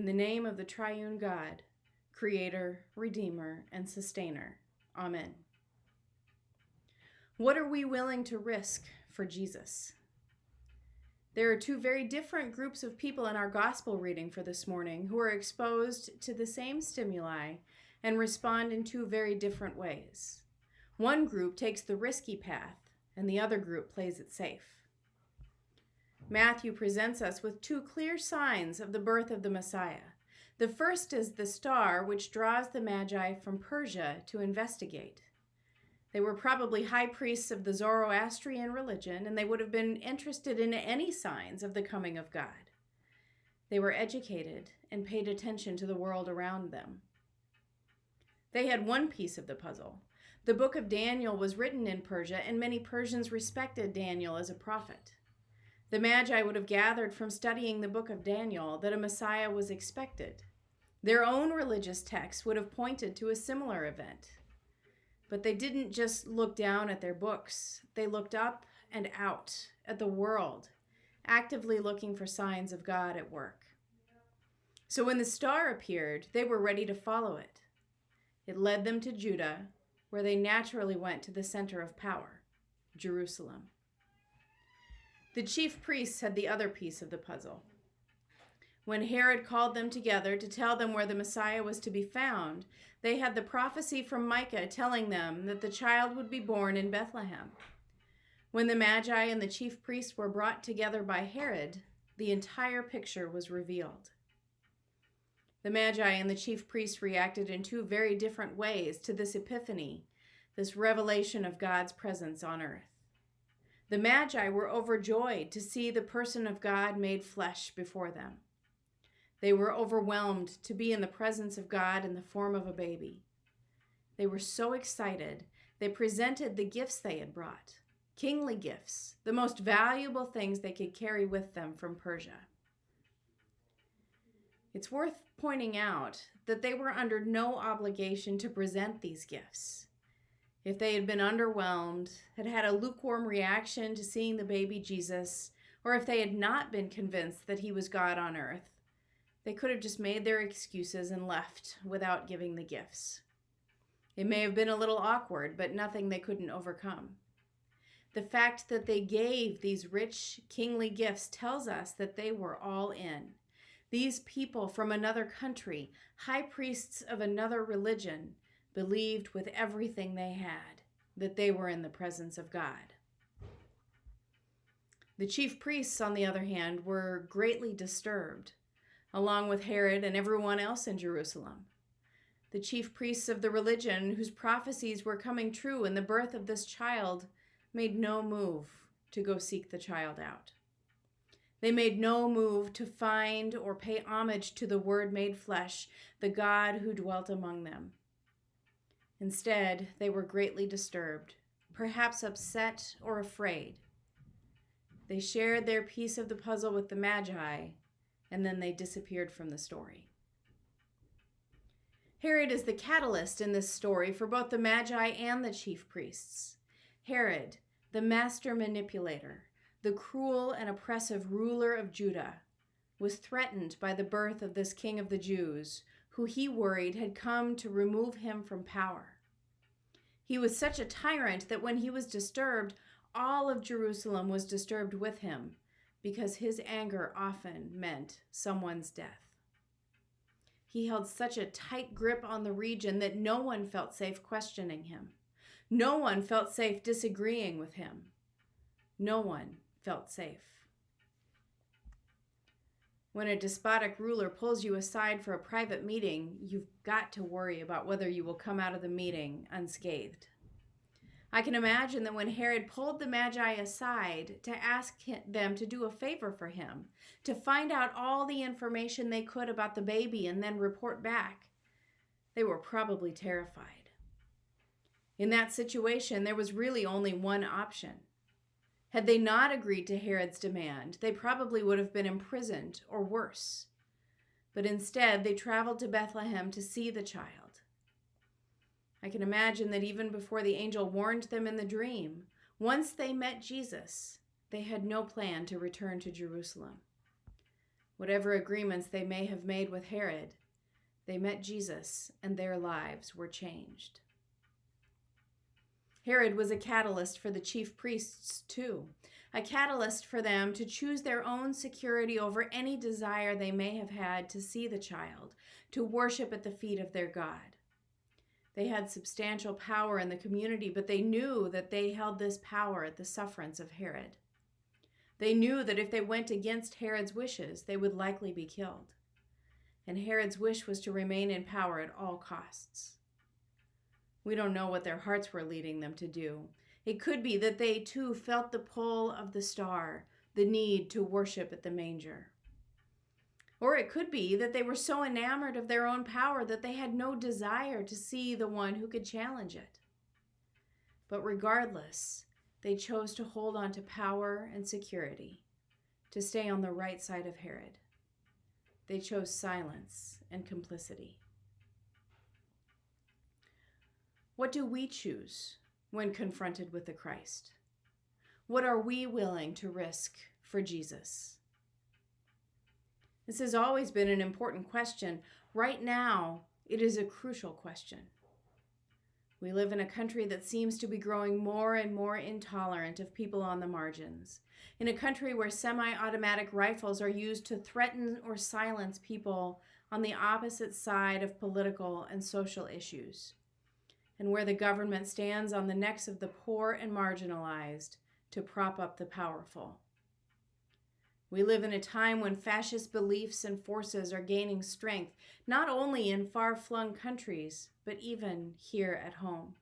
In the name of the triune God, Creator, Redeemer, and Sustainer. Amen. What are we willing to risk for Jesus? There are two very different groups of people in our gospel reading for this morning who are exposed to the same stimuli and respond in two very different ways. One group takes the risky path, and the other group plays it safe. Matthew presents us with two clear signs of the birth of the Messiah. The first is the star which draws the Magi from Persia to investigate. They were probably high priests of the Zoroastrian religion, and they would have been interested in any signs of the coming of God. They were educated and paid attention to the world around them. They had one piece of the puzzle. The book of Daniel was written in Persia, and many Persians respected Daniel as a prophet. The Magi would have gathered from studying the book of Daniel that a Messiah was expected. Their own religious texts would have pointed to a similar event. But they didn't just look down at their books. They looked up and out at the world, actively looking for signs of God at work. So when the star appeared, they were ready to follow it. It led them to Judah, where they naturally went to the center of power, Jerusalem. The chief priests had the other piece of the puzzle. When Herod called them together to tell them where the Messiah was to be found, they had the prophecy from Micah telling them that the child would be born in Bethlehem. When the Magi and the chief priests were brought together by Herod, the entire picture was revealed. The Magi and the chief priests reacted in two very different ways to this Epiphany, this revelation of God's presence on earth. The Magi were overjoyed to see the person of God made flesh before them. They were overwhelmed to be in the presence of God in the form of a baby. They were so excited, they presented the gifts they had brought, kingly gifts, the most valuable things they could carry with them from Persia. It's worth pointing out that they were under no obligation to present these gifts. If they had been underwhelmed, had had a lukewarm reaction to seeing the baby Jesus, or if they had not been convinced that he was God on earth, they could have just made their excuses and left without giving the gifts. It may have been a little awkward, but nothing they couldn't overcome. The fact that they gave these rich, kingly gifts tells us that they were all in. These people from another country, high priests of another religion, believed with everything they had that they were in the presence of God. The chief priests, on the other hand, were greatly disturbed, along with Herod and everyone else in Jerusalem. The chief priests of the religion, whose prophecies were coming true in the birth of this child, made no move to go seek the child out. They made no move to find or pay homage to the Word made flesh, the God who dwelt among them. Instead, they were greatly disturbed, perhaps upset or afraid. They shared their piece of the puzzle with the Magi, and then they disappeared from the story. Herod is the catalyst in this story for both the Magi and the chief priests. Herod, the master manipulator, the cruel and oppressive ruler of Judah, was threatened by the birth of this king of the Jews, who he worried had come to remove him from power. He was such a tyrant that when he was disturbed, all of Jerusalem was disturbed with him, because his anger often meant someone's death. He held such a tight grip on the region that no one felt safe questioning him. No one felt safe disagreeing with him. No one felt safe. When a despotic ruler pulls you aside for a private meeting, you've got to worry about whether you will come out of the meeting unscathed. I can imagine that when Herod pulled the Magi aside to ask them to do a favor for him, to find out all the information they could about the baby and then report back, they were probably terrified. In that situation, there was really only one option. Had they not agreed to Herod's demand, they probably would have been imprisoned or worse. But instead, they traveled to Bethlehem to see the child. I can imagine that even before the angel warned them in the dream, once they met Jesus, they had no plan to return to Jerusalem. Whatever agreements they may have made with Herod, they met Jesus and their lives were changed. Herod was a catalyst for the chief priests too, a catalyst for them to choose their own security over any desire they may have had to see the child, to worship at the feet of their God. They had substantial power in the community, but they knew that they held this power at the sufferance of Herod. They knew that if they went against Herod's wishes, they would likely be killed. And Herod's wish was to remain in power at all costs. We don't know what their hearts were leading them to do. It could be that they too felt the pull of the star, the need to worship at the manger. Or it could be that they were so enamored of their own power that they had no desire to see the one who could challenge it. But regardless, they chose to hold on to power and security, to stay on the right side of Herod. They chose silence and complicity. What do we choose when confronted with the Christ? What are we willing to risk for Jesus? This has always been an important question. Right now, it is a crucial question. We live in a country that seems to be growing more and more intolerant of people on the margins, in a country where semi-automatic rifles are used to threaten or silence people on the opposite side of political and social issues, and where the government stands on the necks of the poor and marginalized to prop up the powerful. We live in a time when fascist beliefs and forces are gaining strength, not only in far-flung countries, but even here at home.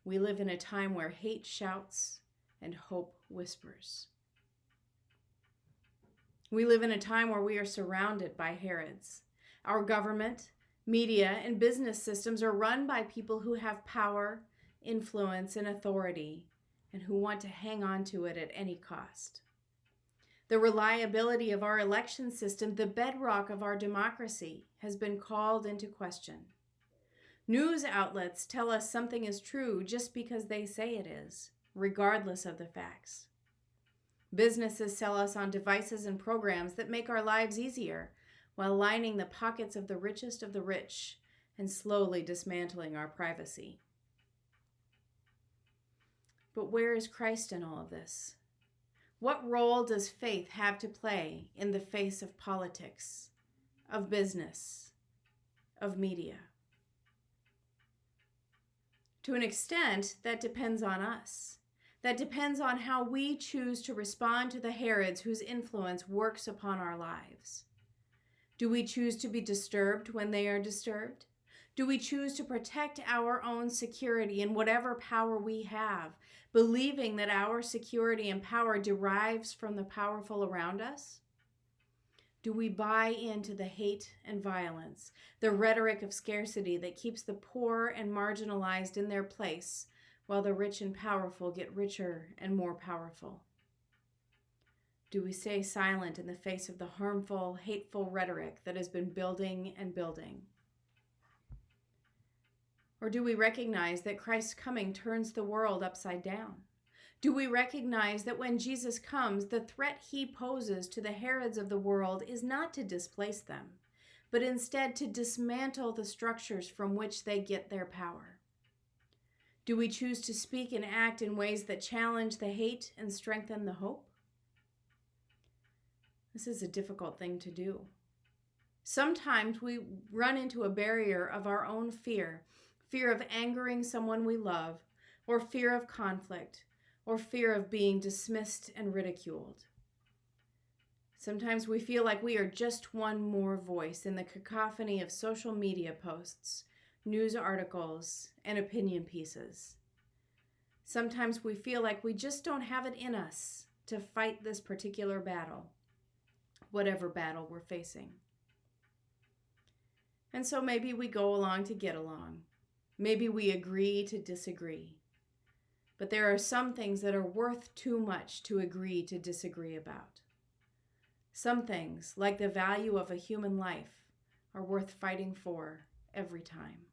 We live in a time where hate shouts and hope whispers. We live in a time where we are surrounded by Herods. Our government, media, and business systems are run by people who have power, influence, and authority, and who want to hang on to it at any cost. The reliability of our election system, the bedrock of our democracy, has been called into question. News outlets tell us something is true just because they say it is, regardless of the facts. Businesses sell us on devices and programs that make our lives easier, while lining the pockets of the richest of the rich and slowly dismantling our privacy. But where is Christ in all of this? What role does faith have to play in the face of politics, of business, of media? To an extent, that depends on us. That depends on how we choose to respond to the Herods whose influence works upon our lives. Do we choose to be disturbed when they are disturbed? Do we choose to protect our own security in whatever power we have, believing that our security and power derives from the powerful around us? Do we buy into the hate and violence, the rhetoric of scarcity that keeps the poor and marginalized in their place, while the rich and powerful get richer and more powerful? Do we stay silent in the face of the harmful, hateful rhetoric that has been building and building? Or do we recognize that Christ's coming turns the world upside down? Do we recognize that when Jesus comes, the threat he poses to the Herods of the world is not to displace them, but instead to dismantle the structures from which they get their power? Do we choose to speak and act in ways that challenge the hate and strengthen the hope? This is a difficult thing to do. Sometimes we run into a barrier of our own fear of angering someone we love, or fear of conflict, or fear of being dismissed and ridiculed. Sometimes we feel like we are just one more voice in the cacophony of social media posts, news articles, and opinion pieces. Sometimes we feel like we just don't have it in us to fight this particular battle, whatever battle we're facing. And so maybe we go along to get along. Maybe we agree to disagree. But there are some things that are worth too much to agree to disagree about. Some things, like the value of a human life, are worth fighting for every time.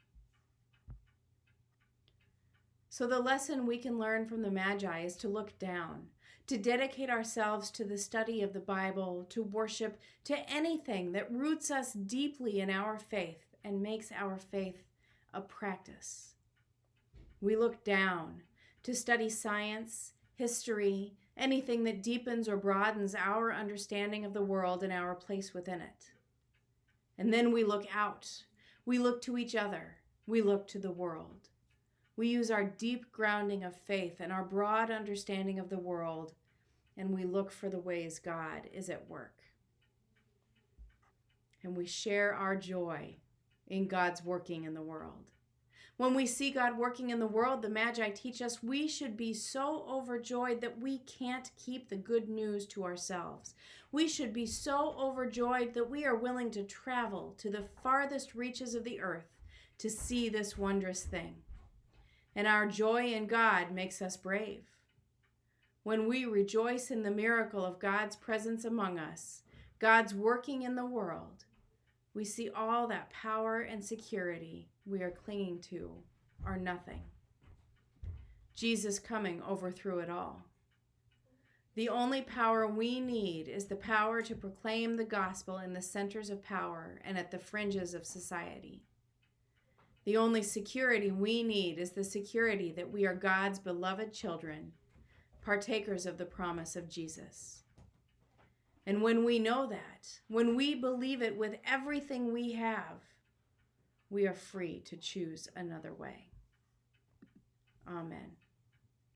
So the lesson we can learn from the Magi is to look down, to dedicate ourselves to the study of the Bible, to worship, to anything that roots us deeply in our faith and makes our faith a practice. We look down to study science, history, anything that deepens or broadens our understanding of the world and our place within it. And then we look out. We look to each other. We look to the world. We use our deep grounding of faith and our broad understanding of the world, and we look for the ways God is at work. And we share our joy in God's working in the world. When we see God working in the world, the Magi teach us we should be so overjoyed that we can't keep the good news to ourselves. We should be so overjoyed that we are willing to travel to the farthest reaches of the earth to see this wondrous thing. And our joy in God makes us brave. When we rejoice in the miracle of God's presence among us, God's working in the world, we see all that power and security we are clinging to are nothing. Jesus coming overthrew it all. The only power we need is the power to proclaim the gospel in the centers of power and at the fringes of society. The only security we need is the security that we are God's beloved children, partakers of the promise of Jesus. And when we know that, when we believe it with everything we have, we are free to choose another way. Amen.